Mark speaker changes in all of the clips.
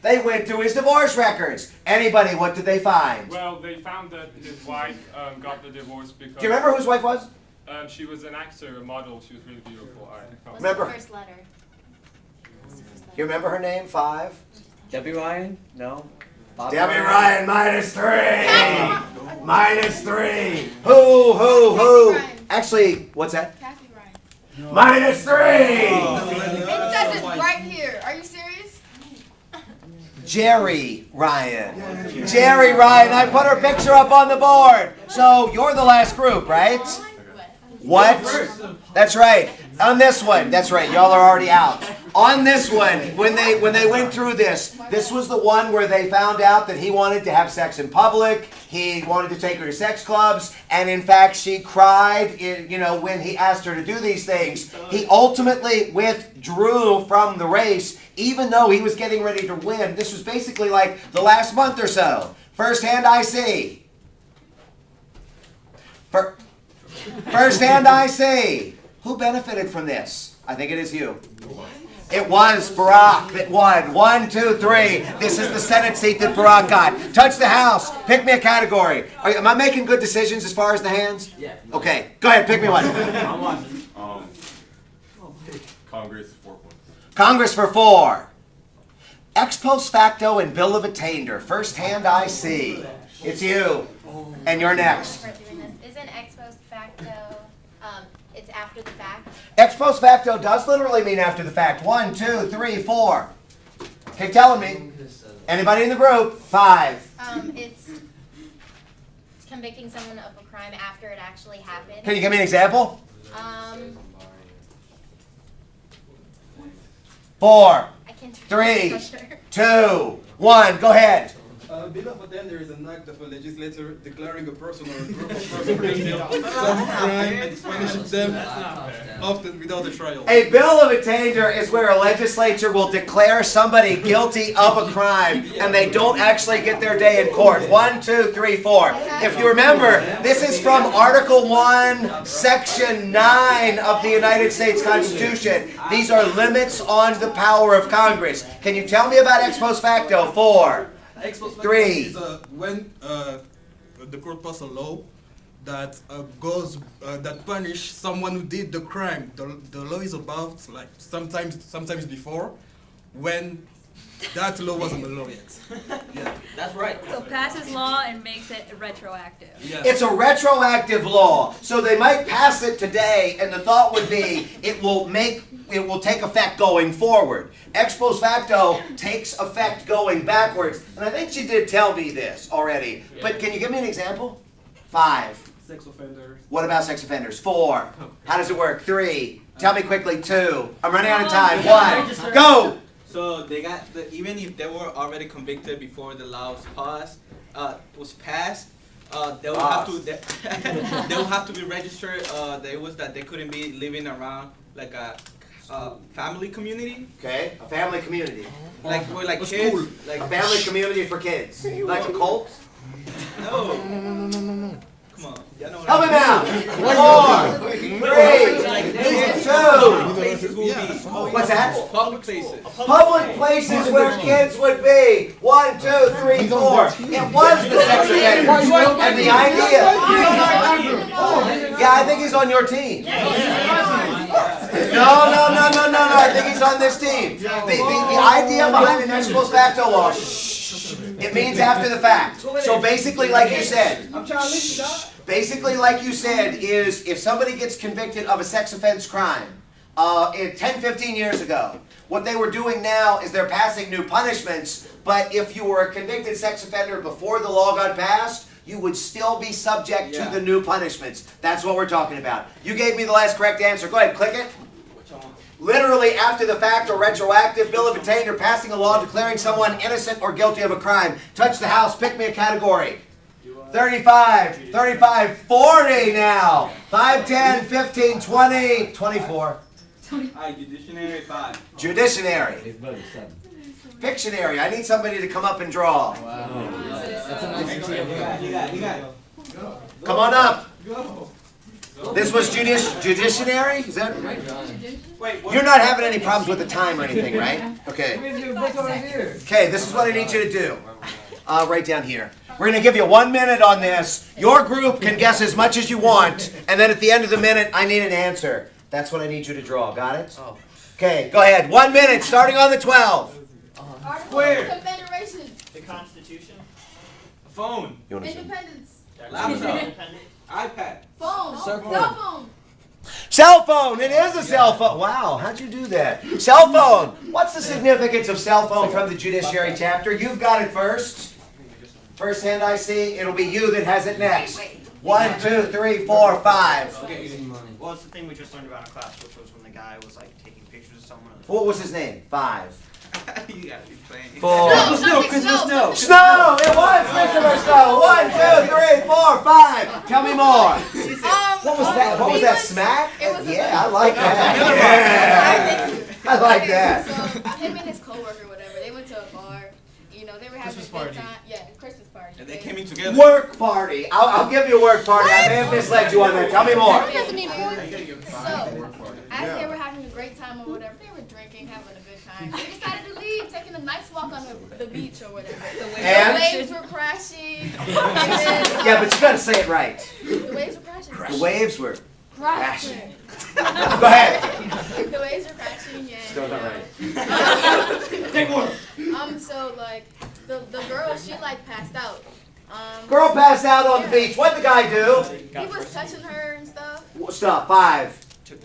Speaker 1: They went through his divorce records. Anybody, what did they find?
Speaker 2: Well, they found that his wife got the divorce because...
Speaker 1: Do you remember who his wife was?
Speaker 2: She was an actor, a model. She was really beautiful.
Speaker 1: Remember?
Speaker 3: What's the first letter?
Speaker 1: You remember her name? 5?
Speaker 4: Debbie Ryan? No. Bobby
Speaker 1: Debbie Ryan, -3. -3. Who? Actually, what's that?
Speaker 3: Kathy Ryan.
Speaker 1: -3.
Speaker 3: It says it right here. Are you serious?
Speaker 1: Jerry Ryan. Jerry Ryan. I put her picture up on the board. So you're the last group, right? What? That's right. On this one, that's right. Y'all are already out. On this one, when they went through this was the one where they found out that he wanted to have sex in public. He wanted to take her to sex clubs, and in fact, she cried. When he asked her to do these things, he ultimately withdrew from the race, even though he was getting ready to win. This was basically like the last month or so. First hand I see. First hand I see. Who benefited from this? I think it is you. It was Barack that won. 1, 2, 3. This is the Senate seat that Barack got. Touch the House. Pick me a category. Am I making good decisions as far as the hands?
Speaker 4: Yeah.
Speaker 1: Okay. Go ahead. Pick me one.
Speaker 5: Congress, 4 points.
Speaker 1: Congress for 4. Ex post facto and bill of attainder. First hand I see. It's you. And you're next.
Speaker 6: Isn't ex post facto, it's after the fact?
Speaker 1: Ex post facto does literally mean after the fact. 1, 2, 3, 4. Keep telling me. Anybody in the group? 5.
Speaker 6: It's convicting someone of a crime after it actually happened.
Speaker 1: Can you give me an example? 4,
Speaker 6: I can't
Speaker 1: 3, 2, 1. Go ahead.
Speaker 7: Bill of attainder is an act of a legislator declaring a person or a group of persons guilty of some crime and punishing them, often without a trial.
Speaker 1: A bill of attainder is where a legislature will declare somebody guilty of a crime and they don't actually get their day in court. 1, 2, 3, 4. If you remember, this is from Article 1, Section 9 of the United States Constitution. These are limits on the power of Congress. Can you tell me about ex post facto? 4.
Speaker 7: Ex post facto
Speaker 1: 3.
Speaker 7: is when the court passes a law that that punish someone who did the crime. The law is about like sometimes before when that law wasn't a law yet.
Speaker 4: Yeah, that's right.
Speaker 8: So passes law and makes it retroactive.
Speaker 7: Yes.
Speaker 1: It's a retroactive law. So they might pass it today and the thought would be it will take effect going forward. Ex post facto takes effect going backwards. And I think she did tell me this already. But can you give me an example? 5.
Speaker 7: Sex offenders.
Speaker 1: What about sex offenders? 4. How does it work? 3. Tell me quickly. 2. I'm running out of time. 1. Go!
Speaker 9: So they got even if they were already convicted before the law was passed, they will have to they will have to be registered. There was that they couldn't be living around like a family community.
Speaker 1: Okay, a family community.
Speaker 9: Like where like
Speaker 7: A
Speaker 9: kids,
Speaker 7: school.
Speaker 9: like
Speaker 1: A family community for kids. Like a cult?
Speaker 9: no. Come on, y'all know what
Speaker 1: Help him
Speaker 9: I
Speaker 1: out! 4, 3, 2.
Speaker 9: Places will be.
Speaker 1: What's that?
Speaker 9: Public places.
Speaker 1: Public places where kids would be. 1, 2, 3, 4. It was the sex offender. And the idea. Yeah, I think he's on your team. No. I think he's on this team. The idea behind the ex post facto law. It means after the fact. So basically, like you said. Basically, like you said, is if somebody gets convicted of a sex offense crime 10, 15 years ago, what they were doing now is they're passing new punishments, but if you were a convicted sex offender before the law got passed, you would still be subject to the new punishments. That's what we're talking about. You gave me the last correct answer. Go ahead, click it. Literally after the fact or retroactive, bill of attainder, passing a law declaring someone innocent or guilty of a crime. Touch the House, pick me a category. 35, 40 now. 5, 10, 15, 20, 24.
Speaker 9: Judiciary 5.
Speaker 1: Judiciary. Pictionary. I need somebody to come up and draw.
Speaker 4: Wow. That's a nice
Speaker 9: You got it.
Speaker 1: Come on up. This was judiciary? Is that right?
Speaker 9: Wait, what?
Speaker 1: You're not having any problems with the time or anything, right? Okay. Okay, this is what I need you to do. Right down here. We're going to give you 1 minute on this. Your group can guess as much as you want, and then at the end of the minute, I need an answer. That's what I need you to draw. Got it? Okay, go ahead. 1 minute, starting on the 12.
Speaker 3: Where? Confederation.
Speaker 10: The Constitution.
Speaker 9: Phone.
Speaker 1: You want to zoom?
Speaker 3: Independence.
Speaker 9: Laptop. iPad.
Speaker 3: Phone.
Speaker 4: Cell
Speaker 3: Cell
Speaker 4: phone.
Speaker 3: phone.
Speaker 1: Cell phone. It is a cell phone. Wow, how'd you do that? Cell phone. What's the significance of cell phone from the judiciary chapter? You've got it first. First hand I see, it'll be you that has it next. 1, 2, 3, 4, 5.
Speaker 10: Well, it's the thing we just learned about in class, which was when the guy was like taking pictures of someone.
Speaker 1: What was his name? 5.
Speaker 9: You gotta be playing.
Speaker 1: 4.
Speaker 3: Snow.
Speaker 1: Snow! It was Christopher Snow! 1, 2, 3, 4, 5. Tell me more. What was that? What was that? Smack? Yeah, I like that. Yeah. I like that.
Speaker 3: So him and his coworker, whatever, they went to a bar. You know, they were having a good time. Yeah, Christmas party.
Speaker 9: And they came in together.
Speaker 1: Work party. I'll give you a work party. I may have misled you on that. Tell me more.
Speaker 3: That doesn't mean work. So, as they were having a great time or whatever, they were drinking, having a good time. They decided to leave, taking a nice walk on the beach or whatever.
Speaker 1: And?
Speaker 3: The waves were crashing. And then,
Speaker 1: Yeah, but you gotta say it right.
Speaker 3: the waves were crashing.
Speaker 1: The waves were
Speaker 3: Crashing.
Speaker 1: Go ahead.
Speaker 3: The waves were crashing, yeah.
Speaker 1: Still not right.
Speaker 9: Take one.
Speaker 3: So like the girl, she like passed out.
Speaker 1: Girl passed out on the beach. What'd the guy do?
Speaker 3: He was touching her and stuff.
Speaker 1: Stop. 5,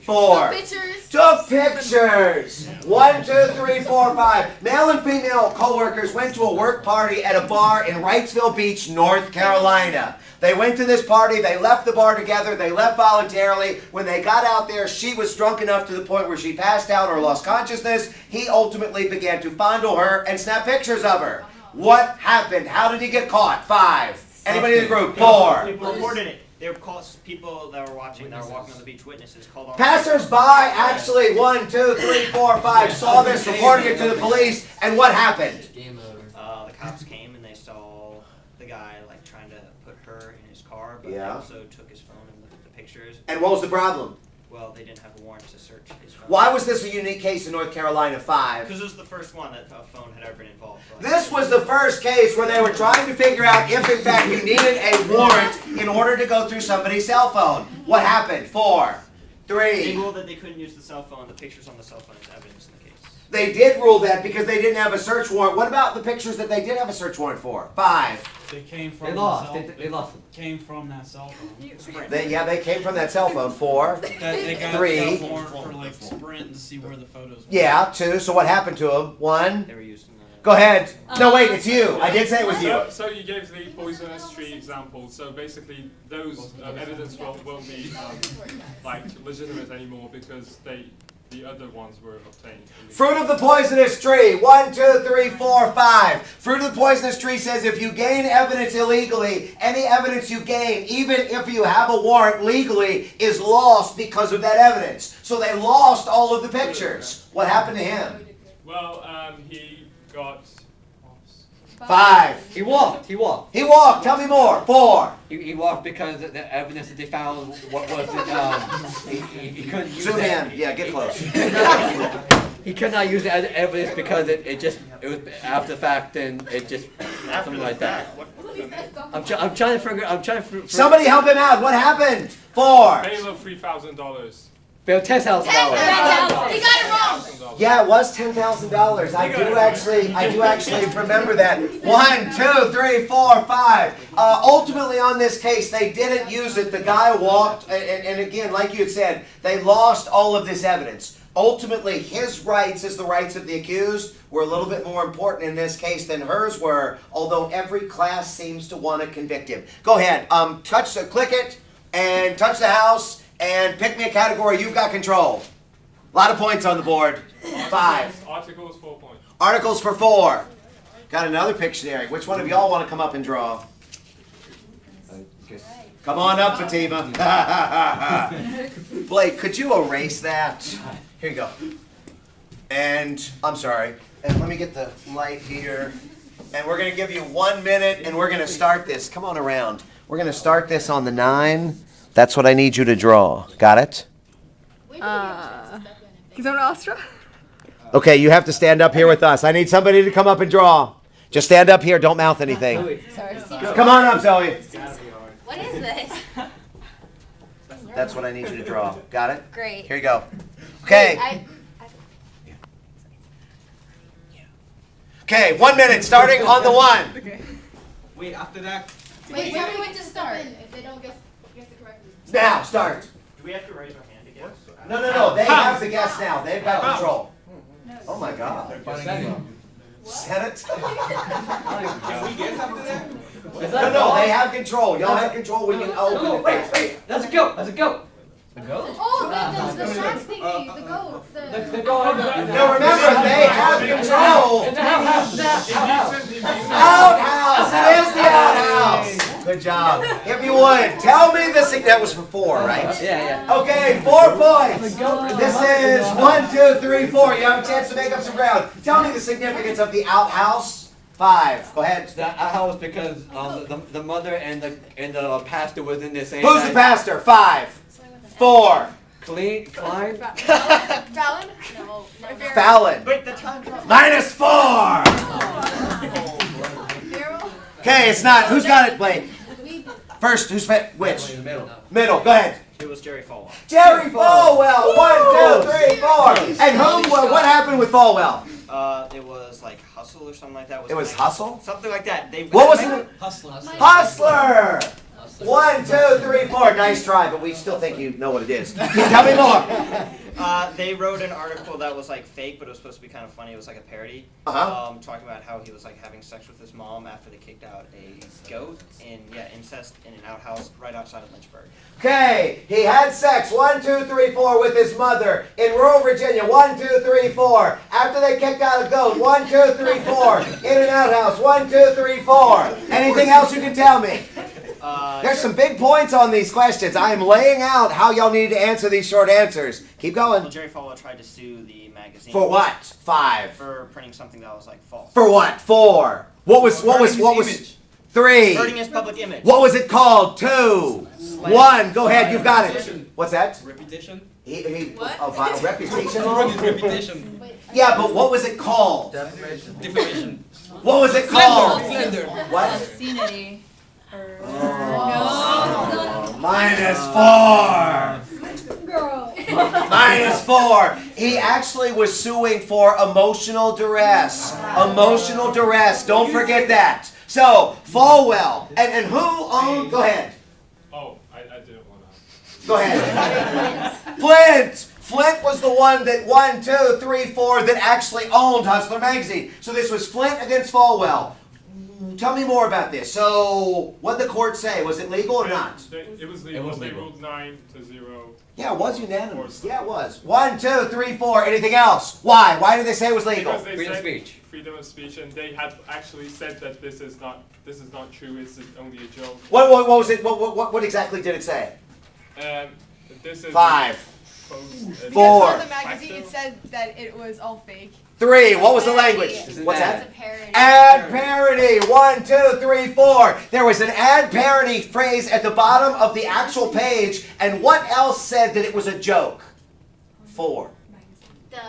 Speaker 1: 4.
Speaker 3: Pictures.
Speaker 1: Took pictures. 1, 2, 3, 4, 5. Male and female co-workers went to a work party at a bar in Wrightsville Beach, North Carolina. They went to this party. They left the bar together. They left voluntarily. When they got out there, she was drunk enough to the point where she passed out or lost consciousness. He ultimately began to fondle her and snap pictures of her. What happened? How did he get caught? 5. Anybody in the group? 4.
Speaker 10: People reported it. They were called people that were watching, that were walking on the beach. Witnesses called on.
Speaker 1: Passers-by actually 1, 2, 3, 4, 5 saw this, reported it to the police, and what happened?
Speaker 10: The cops came and they saw the guy like trying to put her in his car, but
Speaker 1: Yeah.
Speaker 10: they also took his phone and looked at the pictures.
Speaker 1: And what was the problem?
Speaker 10: Well, they didn't have a warrant to search his phone.
Speaker 1: Why was this a unique case in North Carolina? 5.
Speaker 10: Because it was the first one that a phone had ever been involved.
Speaker 1: This was the first case where they were trying to figure out if, in fact, you needed a warrant in order to go through somebody's cell phone. What happened? 4,
Speaker 10: They
Speaker 1: 3.
Speaker 10: ruled that they couldn't use the cell phone. The pictures on the cell phone is evidence in the case.
Speaker 1: They did rule that because they didn't have a search warrant. What about the pictures that they did have a search warrant for? 5.
Speaker 11: They came from
Speaker 4: They lost. They lost them.
Speaker 11: came from that cell phone.
Speaker 1: They came from that cell phone. 4.
Speaker 11: They got
Speaker 1: 3.
Speaker 11: a cell warrant for like Sprint to see where the photos were.
Speaker 1: Yeah, 2. So what happened to them? 1.
Speaker 10: They were used in the.
Speaker 1: Go ahead. No, wait, it's you. I did say it was you.
Speaker 2: So you gave the poisonous tree example. So basically, those evidence won't be like legitimate anymore because the other ones were obtained.
Speaker 1: Fruit of the poisonous tree. 1, 2, 3, 4, 5. Fruit of the poisonous tree says if you gain evidence illegally, any evidence you gain, even if you have a warrant legally, is lost because of that evidence. So they lost all of the pictures. What happened to him?
Speaker 2: Well, he got.
Speaker 1: 5.
Speaker 4: He walked. He walked.
Speaker 1: He walked. Tell me more. 4.
Speaker 4: He walked because the evidence that they found what was he couldn't use
Speaker 1: Zoom
Speaker 4: it.
Speaker 1: in. Yeah, get close.
Speaker 4: He could not use the evidence because it was after the fact and it just something like that. I'm trying to figure.
Speaker 1: Somebody help him out. What happened? 4.
Speaker 2: Bail of $3,000.
Speaker 4: Bill, $10,000.
Speaker 3: He got it wrong.
Speaker 1: Yeah, it was $10,000. I do actually remember that. 1, 2, 3, 4, 5. Ultimately, on this case, they didn't use it. The guy walked, and again, like you had said, they lost all of this evidence. Ultimately, his rights as the rights of the accused were a little bit more important in this case than hers were, although every class seems to want to convict him. Go ahead. Click it, and touch the house. And pick me a category. You've got control. A lot of points on the board. 5.
Speaker 2: Articles, 4 points.
Speaker 1: Articles for 4. Got another Pictionary. Which one of y'all want to come up and draw? Come on up, Fatima. Blake, could you erase that? Here you go. And, I'm sorry. And let me get the light here. And we're going to give you 1 minute, and we're going to start this. Come on around. We're going to start this on the 9. That's what I need you to draw. Got it?
Speaker 8: He's on Astra.
Speaker 1: Okay, you have to stand up here with us. I need somebody to come up and draw. Just stand up here. Don't mouth anything.
Speaker 6: Sorry.
Speaker 1: Come on up, Zoe.
Speaker 6: What is this?
Speaker 1: That's what I need you to draw. Got it?
Speaker 6: Great.
Speaker 1: Here you go. Okay. Okay, 1 minute, starting on the 1.
Speaker 9: Wait, after that.
Speaker 3: Wait, tell me when to start if they don't guess it correctly.
Speaker 1: Now, start.
Speaker 10: Do we have to raise our hand again?
Speaker 1: No. They have the guess now. They've got control. Oh my God. Said it?
Speaker 9: Can we guess after that?
Speaker 1: No, they have control. Y'all have control. We can open it.
Speaker 4: Wait. That's a goat. That's a goat.
Speaker 3: Oh, the shark thingy, the goat.
Speaker 4: The goat.
Speaker 1: No, remember, they have control.
Speaker 4: In the house.
Speaker 1: Outhouse. It is the outhouse. Good job. If you would, tell me the that was for 4, right?
Speaker 4: Yeah.
Speaker 1: Okay, 4 points. This is 1, 2, 3, 4. You have a chance to make up some ground. Tell me the significance of the outhouse. 5. Go ahead.
Speaker 4: The house because the mother and the pastor was in the same.
Speaker 1: Who's the pastor? 5, 4.
Speaker 4: Klein.
Speaker 3: Fallon? No.
Speaker 1: Fallon.
Speaker 10: Wait, the time.
Speaker 1: -4. Okay, it's not. Who's got it, Blake? First, who's which? Middle. Go ahead.
Speaker 10: It was Jerry Falwell.
Speaker 1: Jerry Falwell. 1, 2, 3, 4. And who? What happened with Falwell?
Speaker 10: It was like Hustle or something like that.
Speaker 1: It was Hustle?
Speaker 10: Something like that.
Speaker 1: What was it?
Speaker 11: Hustler.
Speaker 1: 1, 2, 3, 4. Nice try, but we still think you know what it is. Tell me more.
Speaker 10: They wrote an article that was like fake, but it was supposed to be kind of funny. It was like a parody, talking about how he was like having sex with his mom after they kicked out a goat and incest in an outhouse right outside of Lynchburg.
Speaker 1: Okay, he had sex, 1, 2, 3, 4, with his mother in rural Virginia, 1, 2, 3, 4. After they kicked out a goat, 1, 2, 3, 4. In an outhouse, 1, 2, 3, 4. Anything else you can tell me? There's some big points on these questions. I am laying out how y'all need to answer these short answers. Keep going.
Speaker 10: Well, Jerry Falwell tried to sue the magazine.
Speaker 1: For what? 5.
Speaker 10: For printing something that was like false.
Speaker 1: For what? 4. What was 3?
Speaker 10: Hurting his public image.
Speaker 1: What was it called? 2. 1. Go ahead. You've got it. What's that?
Speaker 11: Reputation.
Speaker 3: What?
Speaker 1: A reputation?
Speaker 11: His reputation.
Speaker 1: Yeah, but what was it called?
Speaker 11: Defamation.
Speaker 1: What was it called?
Speaker 11: Slender.
Speaker 1: What?
Speaker 8: Obscenity.
Speaker 1: -4.
Speaker 3: Girl.
Speaker 1: -4. He actually was suing for emotional duress. Emotional duress. Don't forget that. So, Falwell. And who owned... Go ahead.
Speaker 2: Oh, I didn't want to.
Speaker 1: Go ahead. Flint. Flint was the one that 1, 2, 3, 4 that actually owned Hustler magazine. So this was Flint against Falwell. Tell me more about this. So, what did the court say? Was it legal or not?
Speaker 2: It was legal. They ruled 9-0.
Speaker 1: Yeah, it was unanimous. Yeah, it was. 1, 2, 3, 4. Anything else? Why? Why did they say it was legal?
Speaker 2: Because they
Speaker 4: Freedom of
Speaker 2: said
Speaker 4: speech.
Speaker 2: Freedom of speech, and they had actually said that this is not true. It's only a joke.
Speaker 1: What was it? What exactly did it say?
Speaker 2: This is
Speaker 1: 5.
Speaker 2: 4.
Speaker 1: Four.
Speaker 12: Because on the magazine it said that it was all fake.
Speaker 1: 3. What was the language? What's that?
Speaker 3: It's a parody.
Speaker 1: Ad parody. 1, 2, 3, 4. There was an ad parody phrase at the bottom of the actual page, and what else said that it was a joke? 4.
Speaker 6: The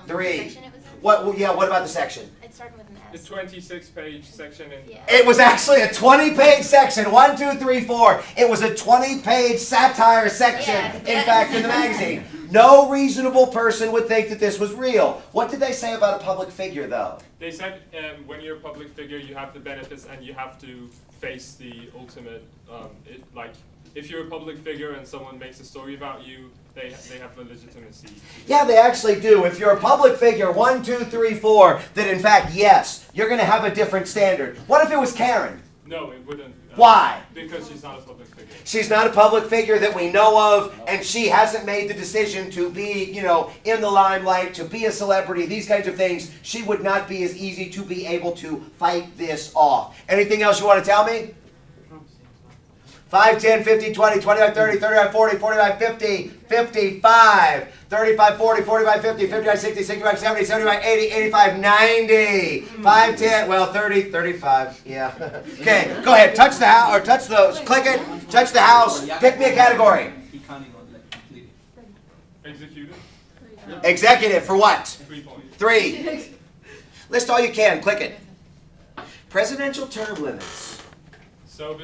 Speaker 1: 3.
Speaker 6: section it was in?
Speaker 1: What? Yeah. What about the section?
Speaker 6: It started with an
Speaker 2: The
Speaker 6: S.
Speaker 2: 26-page section in.
Speaker 6: Yeah.
Speaker 1: It was actually a 20-page section. 1, 2, 3, 4. It was a 20-page satire section.
Speaker 6: Yeah.
Speaker 1: In fact, in the magazine. No reasonable person would think that this was real. What did they say about a public figure, though?
Speaker 2: They said when you're a public figure, you have the benefits and you have to face the ultimate. If you're a public figure and someone makes a story about you, they have the legitimacy.
Speaker 1: Yeah, they actually do. If you're a public figure, 1, 2, 3, 4, that in fact, yes, you're going to have a different standard. What if it was Karen?
Speaker 2: No, it wouldn't.
Speaker 1: Why?
Speaker 2: Because she's not a public figure.
Speaker 1: She's not a public figure that we know of, and she hasn't made the decision to be, in the limelight, to be a celebrity, these kinds of things. She would not be as easy to be able to fight this off. Anything else you want to tell me? 5, 10, 15, 20, 25, 30, 35, 40, 45, 50, 55, 35, 40, 45, 50, 55, 60, 65, 70, 75, 80, 85, 90. 5, 10, well, 30, 35, yeah. Okay, go ahead, touch the house, or touch the, click it, touch the house, pick me a category.
Speaker 2: Executive.
Speaker 1: Executive, for what?
Speaker 2: 3 points.
Speaker 1: 3. List all you can, click it. Presidential term limits.
Speaker 2: So